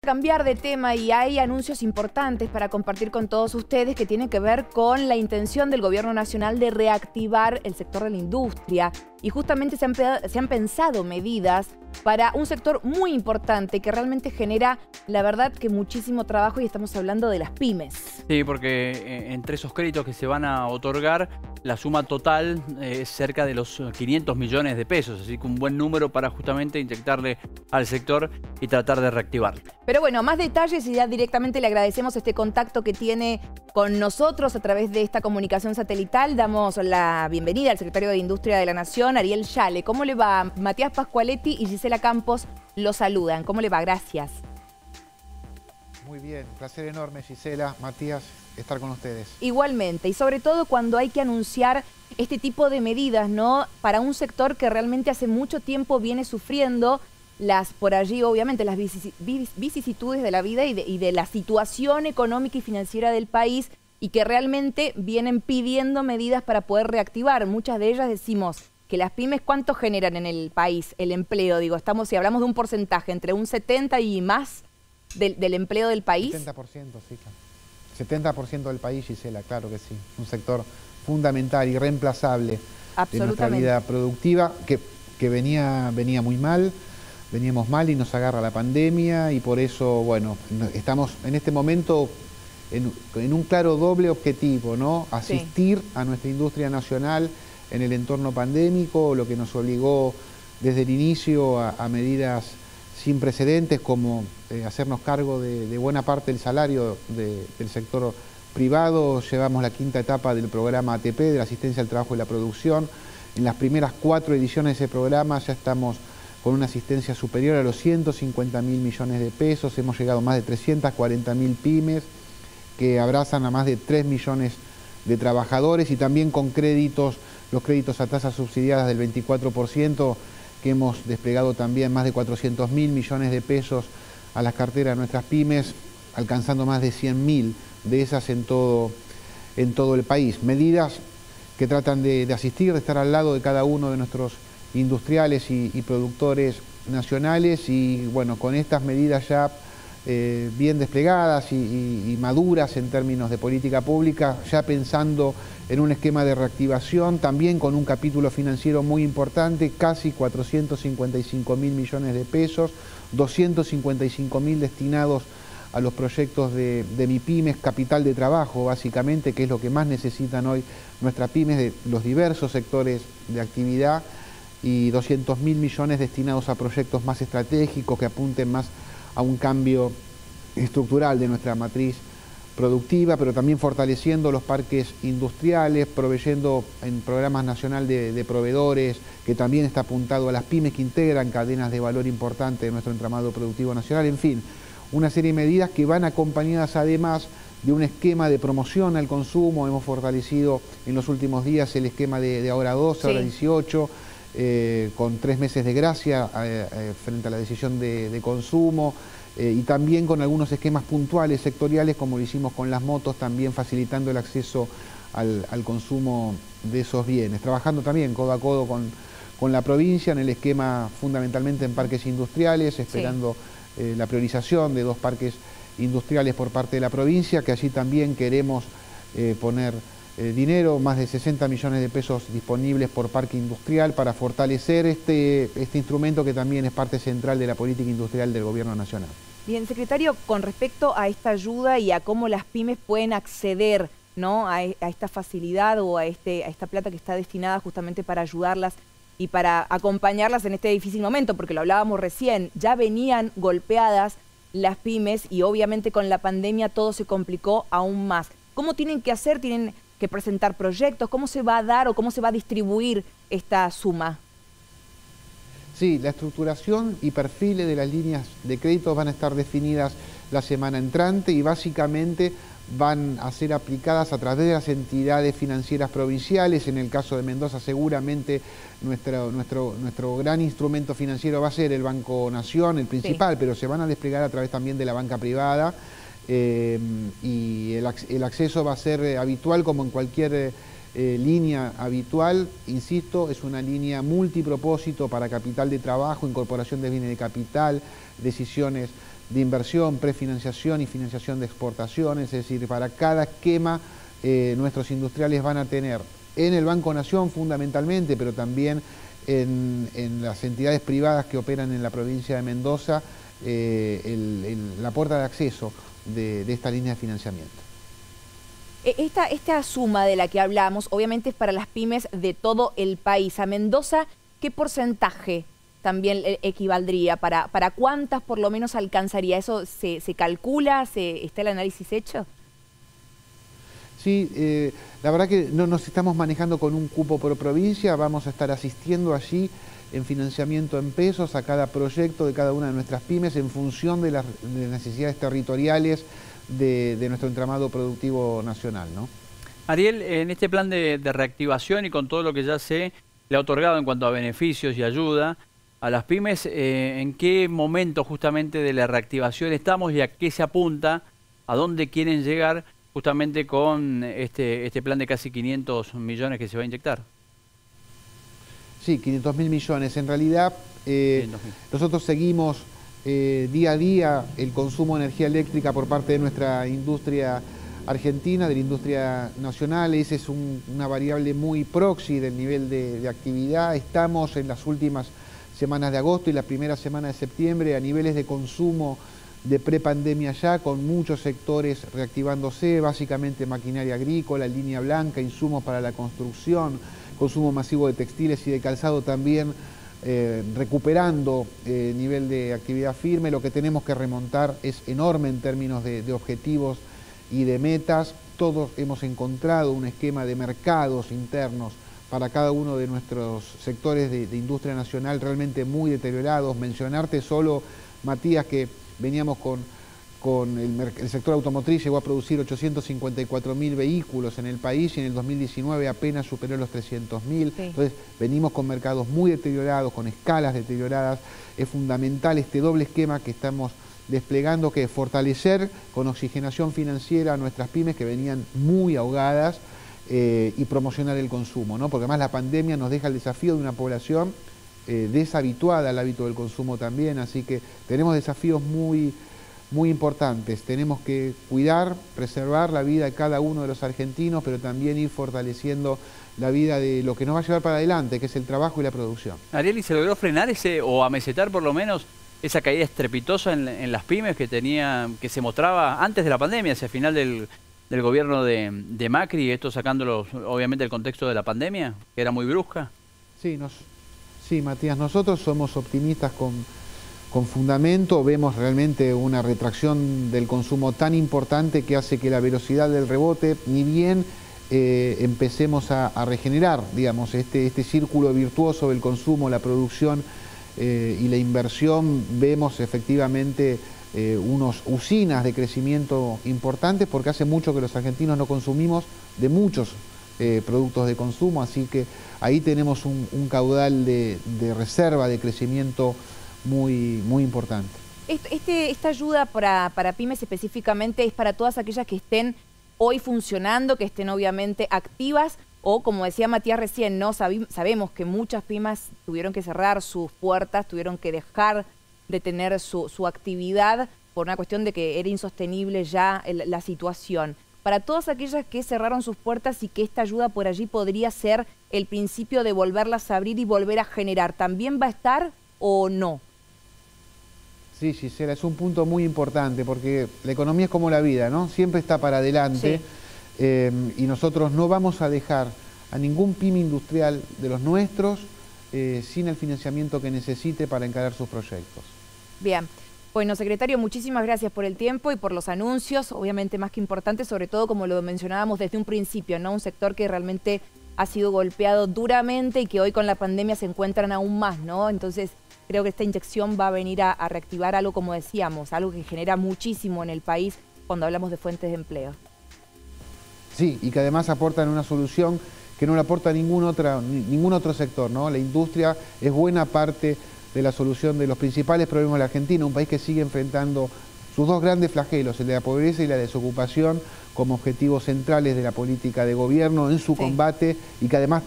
Cambiar de tema y hay anuncios importantes para compartir con todos ustedes que tienen que ver con la intención del Gobierno Nacional de reactivar el sector de la industria. Y justamente se han pensado medidas para un sector muy importante que realmente genera, la verdad, que muchísimo trabajo, y estamos hablando de las pymes. Sí, porque entre esos créditos que se van a otorgar, la suma total es cerca de los 500 millones de pesos, así que un buen número para justamente inyectarle al sector y tratar de reactivarlo. Pero bueno, más detalles y ya directamente le agradecemos este contacto que tiene con nosotros a través de esta comunicación satelital. Damos la bienvenida al secretario de Industria de la Nación, Ariel Yale. ¿Cómo le va? Matías Pascualetti y Gisela Campos lo saludan. ¿Cómo le va? Gracias. Muy bien, placer enorme, Gisela, Matías, estar con ustedes. Igualmente, y sobre todo cuando hay que anunciar este tipo de medidas, ¿no? Para un sector que realmente hace mucho tiempo viene sufriendo por allí, obviamente, las vicisitudes de la vida y de la situación económica y financiera del país, y que realmente vienen pidiendo medidas para poder reactivar. Muchas de ellas decimos que las pymes, ¿cuánto generan en el país el empleo? Digo, si hablamos de un porcentaje entre un 70 y más del empleo del país. 70%, sí, claro. 70% del país, Gisela, claro que sí. Un sector fundamental, irreemplazable de nuestra vida productiva, que venía muy mal. Veníamos mal y nos agarra la pandemia, y por eso, bueno, estamos en este momento en un claro doble objetivo, ¿no? Asistir a nuestra industria nacional en el entorno pandémico, lo que nos obligó desde el inicio a medidas sin precedentes, como hacernos cargo de buena parte del salario del sector privado. Llevamos la quinta etapa del programa ATP, de la asistencia al trabajo y la producción. En las primeras 4 ediciones de ese programa ya estamos con una asistencia superior a los 150.000 millones de pesos. Hemos llegado a más de 340.000 pymes, que abrazan a más de 3 millones de trabajadores, y también con créditos, los créditos a tasas subsidiadas del 24%, que hemos desplegado también más de 400.000 millones de pesos a las carteras de nuestras pymes, alcanzando más de 100.000 de esas en todo el país. Medidas que tratan de asistir, de estar al lado de cada uno de nuestros industriales y productores nacionales, y bueno, con estas medidas ya bien desplegadas y maduras en términos de política pública, ya pensando en un esquema de reactivación, también con un capítulo financiero muy importante, casi 455.000 millones de pesos, 255.000 destinados a los proyectos de MIPYMES, capital de trabajo básicamente, que es lo que más necesitan hoy nuestras pymes de los diversos sectores de actividad, y 200.000 millones destinados a proyectos más estratégicos que apunten más a un cambio estructural de nuestra matriz productiva, pero también fortaleciendo los parques industriales, proveyendo en programas nacional de proveedores, que también está apuntado a las pymes que integran cadenas de valor importante de nuestro entramado productivo nacional. En fin, una serie de medidas que van acompañadas además de un esquema de promoción al consumo. Hemos fortalecido en los últimos días el esquema de ahora 12, ahora 18, con 3 meses de gracia frente a la decisión de consumo, y también con algunos esquemas puntuales sectoriales, como lo hicimos con las motos, también facilitando el acceso al consumo de esos bienes, trabajando también codo a codo con la provincia en el esquema fundamentalmente en parques industriales, esperando la priorización de 2 parques industriales por parte de la provincia, que allí también queremos poner dinero, más de 60 millones de pesos disponibles por parque industrial, para fortalecer este instrumento que también es parte central de la política industrial del Gobierno Nacional. Bien, secretario, con respecto a esta ayuda y a cómo las pymes pueden acceder, ¿no?, a esta facilidad o a esta plata que está destinada justamente para ayudarlas y para acompañarlas en este difícil momento, porque lo hablábamos recién, ya venían golpeadas las pymes y obviamente con la pandemia todo se complicó aún más. ¿Cómo tienen que hacer? ¿Tienen que presentar proyectos? ¿Cómo se va a dar o cómo se va a distribuir esta suma? Sí, la estructuración y perfiles de las líneas de crédito van a estar definidas la semana entrante, y básicamente van a ser aplicadas a través de las entidades financieras provinciales. En el caso de Mendoza, seguramente nuestro gran instrumento financiero va a ser el Banco Nación, el principal, pero se van a desplegar a través también de la banca privada. Y el acceso va a ser habitual, como en cualquier línea habitual. Insisto, es una línea multipropósito para capital de trabajo, incorporación de bienes de capital, decisiones de inversión, prefinanciación y financiación de exportaciones, es decir, para cada esquema nuestros industriales van a tener en el Banco Nación fundamentalmente, pero también en las entidades privadas que operan en la provincia de Mendoza, la puerta de acceso de esta línea de financiamiento. Esta suma de la que hablamos, obviamente es para las pymes de todo el país. A Mendoza, ¿qué porcentaje también equivaldría? ¿Para cuántas por lo menos alcanzaría? ¿Eso se calcula? ¿Está el análisis hecho? Sí, la verdad que no nos estamos manejando con un cupo por provincia, vamos a estar asistiendo allí en financiamiento en pesos a cada proyecto de cada una de nuestras pymes en función de las necesidades territoriales de nuestro entramado productivo nacional, ¿no? Ariel, en este plan de reactivación y con todo lo que ya se le ha otorgado en cuanto a beneficios y ayuda a las pymes, ¿en qué momento justamente de la reactivación estamos y a qué se apunta? ¿A dónde quieren llegar justamente con este plan de casi 500 millones que se va a inyectar? Sí, 500.000 millones. En realidad, nosotros seguimos día a día el consumo de energía eléctrica por parte de nuestra industria argentina, de la industria nacional. Esa es una variable muy proxy del nivel de actividad. Estamos en las últimas semanas de agosto y la primera semana de septiembre a niveles de consumo de prepandemia ya, con muchos sectores reactivándose, básicamente maquinaria agrícola, línea blanca, insumos para la construcción, consumo masivo de textiles y de calzado también recuperando nivel de actividad firme. Lo que tenemos que remontar es enorme en términos de objetivos y de metas. Todos hemos encontrado un esquema de mercados internos para cada uno de nuestros sectores de industria nacional realmente muy deteriorados. Mencionarte solo, Matías, que veníamos con el sector automotriz, llegó a producir 854.000 vehículos en el país y en el 2019 apenas superó los 300.000. Sí. Entonces venimos con mercados muy deteriorados, con escalas deterioradas. Es fundamental este doble esquema que estamos desplegando, que es fortalecer con oxigenación financiera a nuestras pymes que venían muy ahogadas y promocionar el consumo, ¿no? Porque además la pandemia nos deja el desafío de una población deshabituada al hábito del consumo también, así que tenemos desafíos muy importantes. Tenemos que cuidar, preservar la vida de cada uno de los argentinos, pero también ir fortaleciendo la vida de lo que nos va a llevar para adelante, que es el trabajo y la producción. Ariel, ¿y se logró frenar o amesetar por lo menos esa caída estrepitosa en las pymes que se mostraba antes de la pandemia, hacia el final del gobierno de Macri, esto sacándolo obviamente del contexto de la pandemia, que era muy brusca? Sí, Matías, nosotros somos optimistas con fundamento, vemos realmente una retracción del consumo tan importante que hace que la velocidad del rebote, ni bien empecemos a regenerar, digamos, este círculo virtuoso del consumo, la producción y la inversión, vemos efectivamente unas usinas de crecimiento importantes, porque hace mucho que los argentinos no consumimos de muchos productos de consumo, así que ahí tenemos un caudal de reserva de crecimiento muy importante. Esta ayuda para pymes específicamente es para todas aquellas que estén hoy funcionando, que estén obviamente activas, o como decía Matías recién, ¿no? Sabemos que muchas pymes tuvieron que cerrar sus puertas, tuvieron que dejar de tener su actividad por una cuestión de que era insostenible ya la situación. Para todas aquellas que cerraron sus puertas y que esta ayuda por allí podría ser el principio de volverlas a abrir y volver a generar, ¿también va a estar o no? Sí, Gisela, es un punto muy importante porque la economía es como la vida, ¿no? Siempre está para adelante. Sí. Y nosotros no vamos a dejar a ningún pyme industrial de los nuestros sin el financiamiento que necesite para encarar sus proyectos. Bien. Bueno, secretario, muchísimas gracias por el tiempo y por los anuncios, obviamente más que importante, sobre todo como lo mencionábamos desde un principio, ¿no? Un sector que realmente ha sido golpeado duramente y que hoy con la pandemia se encuentran aún más, ¿no? Entonces creo que esta inyección va a venir a reactivar algo, como decíamos, algo que genera muchísimo en el país cuando hablamos de fuentes de empleo. Sí, y que además aportan una solución que no la aporta ningún otro sector, ¿no? La industria es buena parte de la solución de los principales problemas de la Argentina, un país que sigue enfrentando sus dos grandes flagelos, el de la pobreza y la desocupación, como objetivos centrales de la política de gobierno en su combate, y que además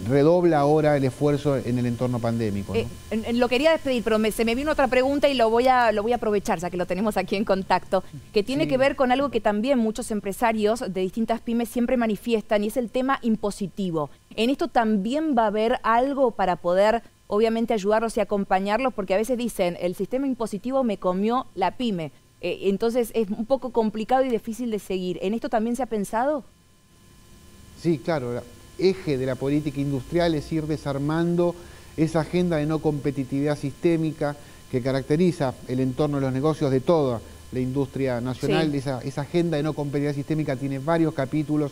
redobla ahora el esfuerzo en el entorno pandémico, ¿no? Lo quería despedir, pero se me vino otra pregunta y lo voy a aprovechar, ya que lo tenemos aquí en contacto, que tiene que ver con algo que también muchos empresarios de distintas pymes siempre manifiestan, y es el tema impositivo. En esto también va a haber algo para poder, obviamente, ayudarlos y acompañarlos, porque a veces dicen, el sistema impositivo me comió la pyme. Entonces es un poco complicado y difícil de seguir. ¿En esto también se ha pensado? Sí, claro. Eje de la política industrial es ir desarmando esa agenda de no competitividad sistémica que caracteriza el entorno de los negocios de toda la industria nacional. Sí. Esa agenda de no competitividad sistémica tiene varios capítulos.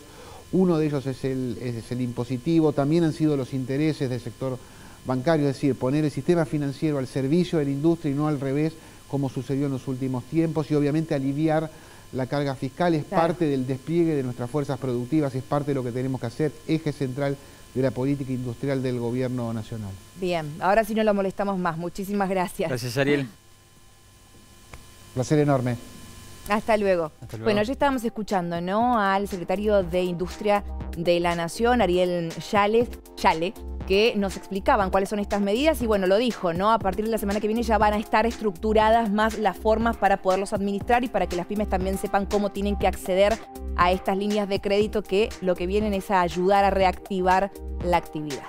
Uno de ellos es el impositivo. También han sido los intereses del sector bancario, es decir, poner el sistema financiero al servicio de la industria y no al revés, como sucedió en los últimos tiempos, y obviamente aliviar la carga fiscal. Es parte del despliegue de nuestras fuerzas productivas, es parte de lo que tenemos que hacer, eje central de la política industrial del gobierno nacional. Bien, ahora sí no lo molestamos más. Muchísimas gracias. Gracias, Ariel. Placer enorme. Hasta luego. Hasta luego. Bueno, ya estábamos escuchando, ¿no?, al secretario de Industria de la Nación, Ariel Yale, que nos explicaban cuáles son estas medidas y bueno, lo dijo, ¿no? A partir de la semana que viene ya van a estar estructuradas más las formas para poderlos administrar y para que las pymes también sepan cómo tienen que acceder a estas líneas de crédito que lo que vienen es a ayudar a reactivar la actividad.